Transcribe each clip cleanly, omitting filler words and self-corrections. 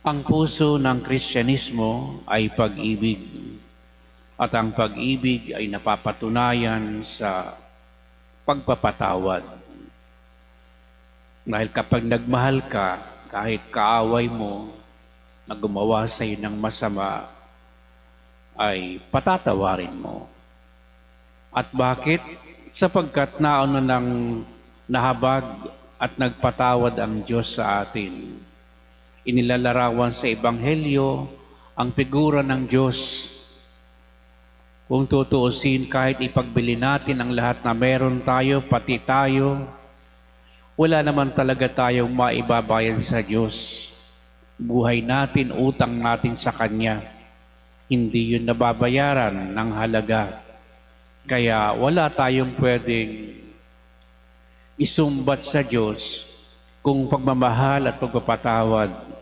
Ang puso ng Kristyanismo ay pag-ibig, at ang pag-ibig ay napapatunayan sa pagpapatawad. Dahil kapag nagmahal ka, kahit kaaway mo na gumawa sa iyo ng masama, ay patatawarin mo. At bakit? Sapagkat nauna ng nahabag at nagpatawad ang Diyos sa atin. Inilalarawan sa Ebanghelyo ang figura ng Diyos. Kung tutuusin, kahit ipagbili natin ang lahat na meron tayo, pati tayo, wala naman talaga tayong maibabayan sa Diyos. Buhay natin, utang natin sa Kanya. Hindi yun nababayaran ng halaga. Kaya wala tayong pwedeng isumbat sa Diyos kung pagmamahal at pagpapatawad.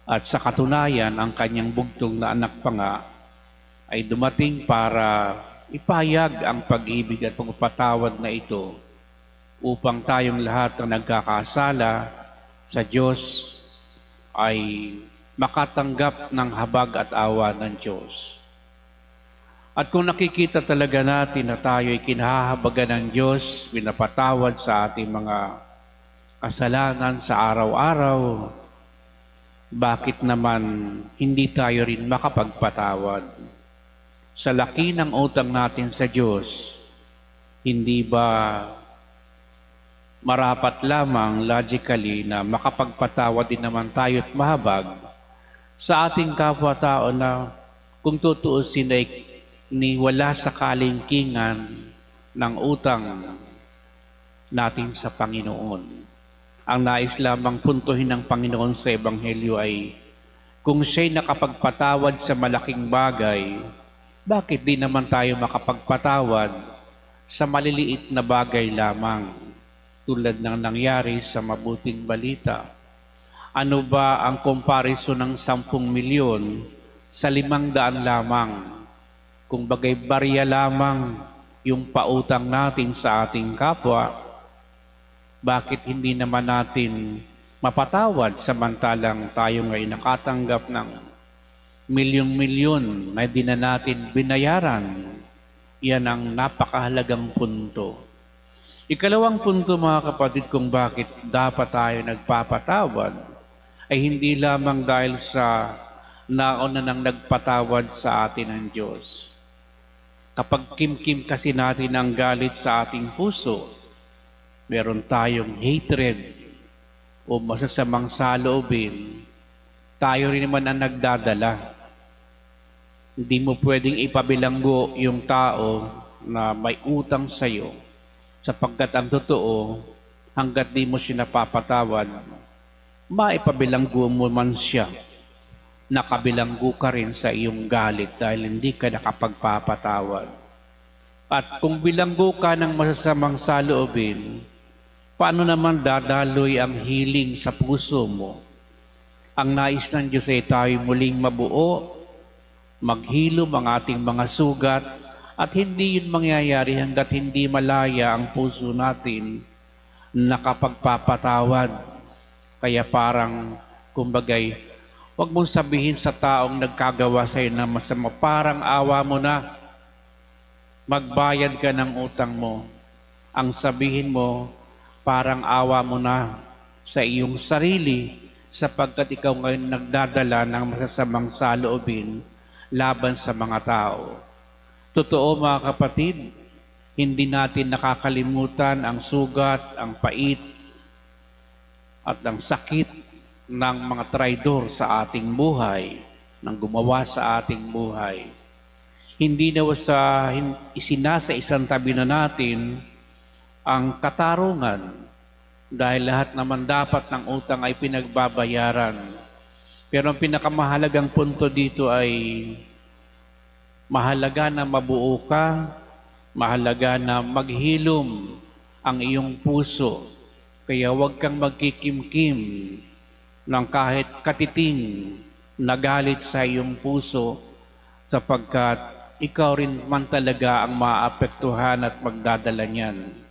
At sa katunayan, ang Kanyang bugtong na anak pa nga ay dumating para ipahayag ang pag-ibig at pagpapatawad na ito upang tayong lahat na nagkakasala sa Diyos ay makatanggap ng habag at awa ng Diyos. At kung nakikita talaga natin na tayo ay kinahahabagan ng Diyos, pinapatawad sa ating mga kasalanan sa araw-araw, bakit naman hindi tayo rin makapagpatawad? Sa laki ng utang natin sa Diyos, hindi ba marapat lamang logically na makapagpatawad din naman tayo at mahabag sa ating kapwa-tao na kung tutuusin ay wala sa kalingkingan ng utang natin sa Panginoon? Ang nais lamang puntuhin ng Panginoon sa Ebanghelyo ay kung siya'y nakapagpatawad sa malaking bagay, bakit di naman tayo makapagpatawad sa maliliit na bagay lamang tulad ng nangyari sa mabuting balita? Ano ba ang comparison ng 10 milyon sa 500 lamang? Kung bagay barya lamang yung pautang natin sa ating kapwa, bakit hindi naman natin mapatawad samantalang tayo ngayon nakatanggap ng milyon-milyon na di na natin binayaran? Yan ang napakahalagang punto. Ikalawang punto, mga kapatid, kung bakit dapat tayo nagpapatawad ay hindi lamang dahil sa nauna nang nagpatawad sa atin ng Diyos. Kapag kimkim kasi natin ang galit sa ating puso, meron tayong hatred o masasamang saloobin, tayo rin naman ang nagdadala. Hindi mo pwedeng ipabilanggo yung tao na may utang sa iyo, sapagkat ang totoo, hanggat di mo siya napapatawad, maipabilanggo mo man siya, nakabilanggo ka rin sa iyong galit dahil hindi ka nakapagpapatawad. At kung bilanggo ka ng masasamang saloobin, paano naman dadaloy ang healing sa puso mo? Ang nais ng Diyos ay tayo muling mabuo, maghilom ang ating mga sugat, at hindi yun mangyayari hanggat hindi malaya ang puso natin nakapagpapatawad. Kaya parang, kumbagay, huwag mong sabihin sa taong nagkagawa sa iyo ng masama, parang awa mo na, magbayad ka ng utang mo. Ang sabihin mo, parang awa mo na sa iyong sarili sapagkat ikaw ngayon nagdadala ng masasamang saloobin laban sa mga tao. Totoo, mga kapatid, hindi natin nakakalimutan ang sugat, ang pait, at ang sakit ng mga traidor sa ating buhay, ng gumawa sa ating buhay. Hindi na isinasa isang tabi na natin ang katarungan dahil lahat naman dapat ng utang ay pinagbabayaran. Pero ang pinakamahalagang punto dito ay mahalaga na mabuo ka, mahalaga na maghilom ang iyong puso. Kaya huwag kang magkikimkim ng kahit katiting na galit sa iyong puso sapagkat ikaw rin man talaga ang maapektuhan at magdadala niyan.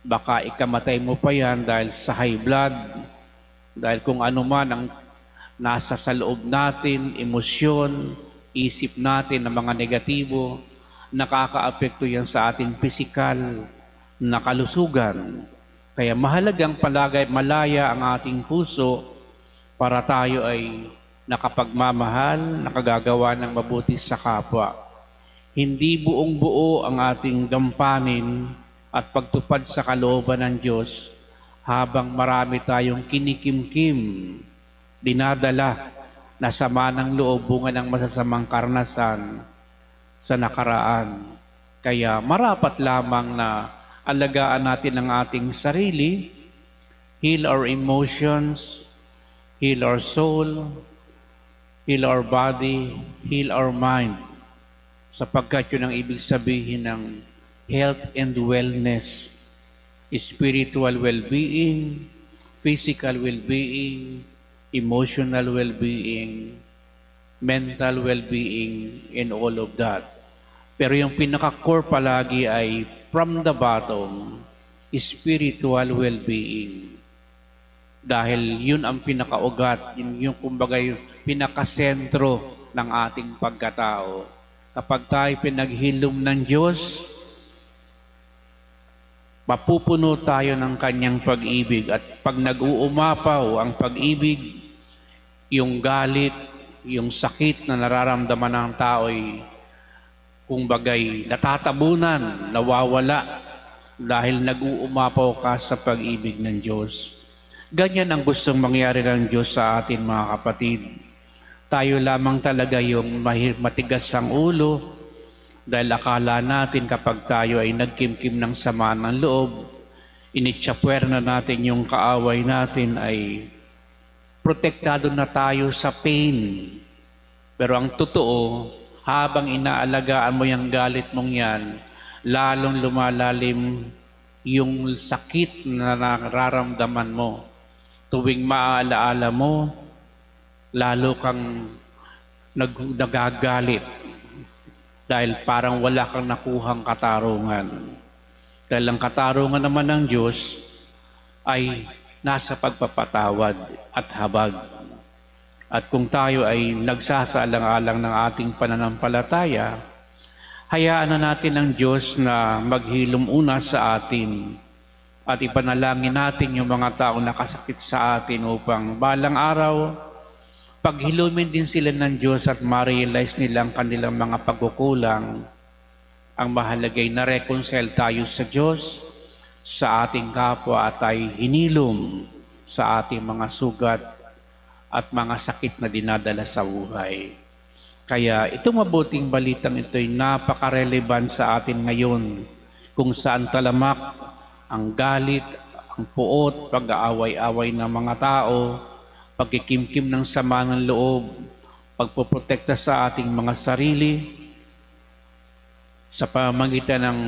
Baka ikamatay mo pa yan dahil sa high blood, dahil kung ano man ang nasa sa loob natin, emosyon, isip natin ng mga negatibo, nakakaapekto yan sa ating pisikal na kalusugan. Kaya mahalagang palagay malaya ang ating puso para tayo ay nakapagmamahal, nakagagawa ng mabuti sa kapwa. Hindi buong buo ang ating gampanin at pagtupad sa kalooban ng Diyos habang marami tayong kinikimkim, dinadala na sama ng loob bunga ng masasamang karanasan sa nakaraan. Kaya marapat lamang na alagaan natin ang ating sarili, heal our emotions, heal our soul, heal our body, heal our mind. Sapagkat yun ang ibig sabihin ng health and wellness, spiritual well-being, physical well-being, emotional well-being, mental well-being, and all of that. Pero yung pinaka-core palagi ay from the bottom, spiritual well-being. Dahil yun ang pinaka-ugat, yung kumbaga yung pinaka-sentro ng ating pagkatao. Kapag tayo pinaghilom ng Diyos, mapupuno tayo ng Kanyang pag-ibig. At pag nag-uumapaw ang pag-ibig, yung galit, yung sakit na nararamdaman ng tao ay kumbagay natatabunan, nawawala dahil nag-uumapaw ka sa pag-ibig ng Diyos. Ganyan ang gustong mangyari ng Diyos sa atin, mga kapatid. Tayo lamang talaga yung matigas ang ulo dahil akala natin kapag tayo ay nagkimkim ng sama ng loob, initsapwer na natin yung kaaway natin ay protektado na tayo sa pain. Pero ang totoo, habang inaalagaan mo yung galit mong yan, lalong lumalalim yung sakit na nararamdaman mo. Tuwing maaalaala mo, lalo kang nagagalit dahil parang wala kang nakuhang katarungan. Dahil ang katarungan naman ng Diyos ay nasa pagpapatawad at habag. At kung tayo ay nagsasaalang-alang ng ating pananampalataya, hayaan na natin ang Diyos na maghilom una sa atin at ipanalangin natin yung mga taong nakasakit sa atin upang balang araw, paghilumin din sila ng Diyos at ma-realize nila ang kanilang mga pagkukulang. Ang mahalagay na reconcile tayo sa Diyos, sa ating kapwa at ay hinilom sa ating mga sugat at mga sakit na dinadala sa buhay. Kaya itong mabuting balitang ito ay napaka-relevant sa atin ngayon kung saan talamak ang galit, ang puot, pag-aaway-away ng mga tao, pagkikimkim ng sama ng loob, pagpoprotekta sa ating mga sarili sa pamamagitan ng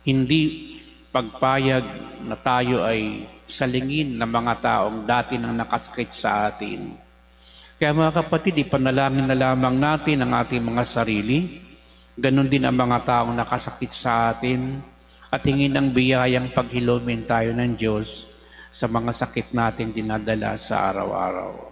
hindi pagpayag na tayo ay salingin ng mga taong dati nang nakasakit sa atin. Kaya mga kapatid, ipanalangin na lamang natin ang ating mga sarili, ganon din ang mga taong nakasakit sa atin, at hingin ang biyayang paghilumin tayo ng Diyos sa mga sakit natin dinadala sa araw-araw.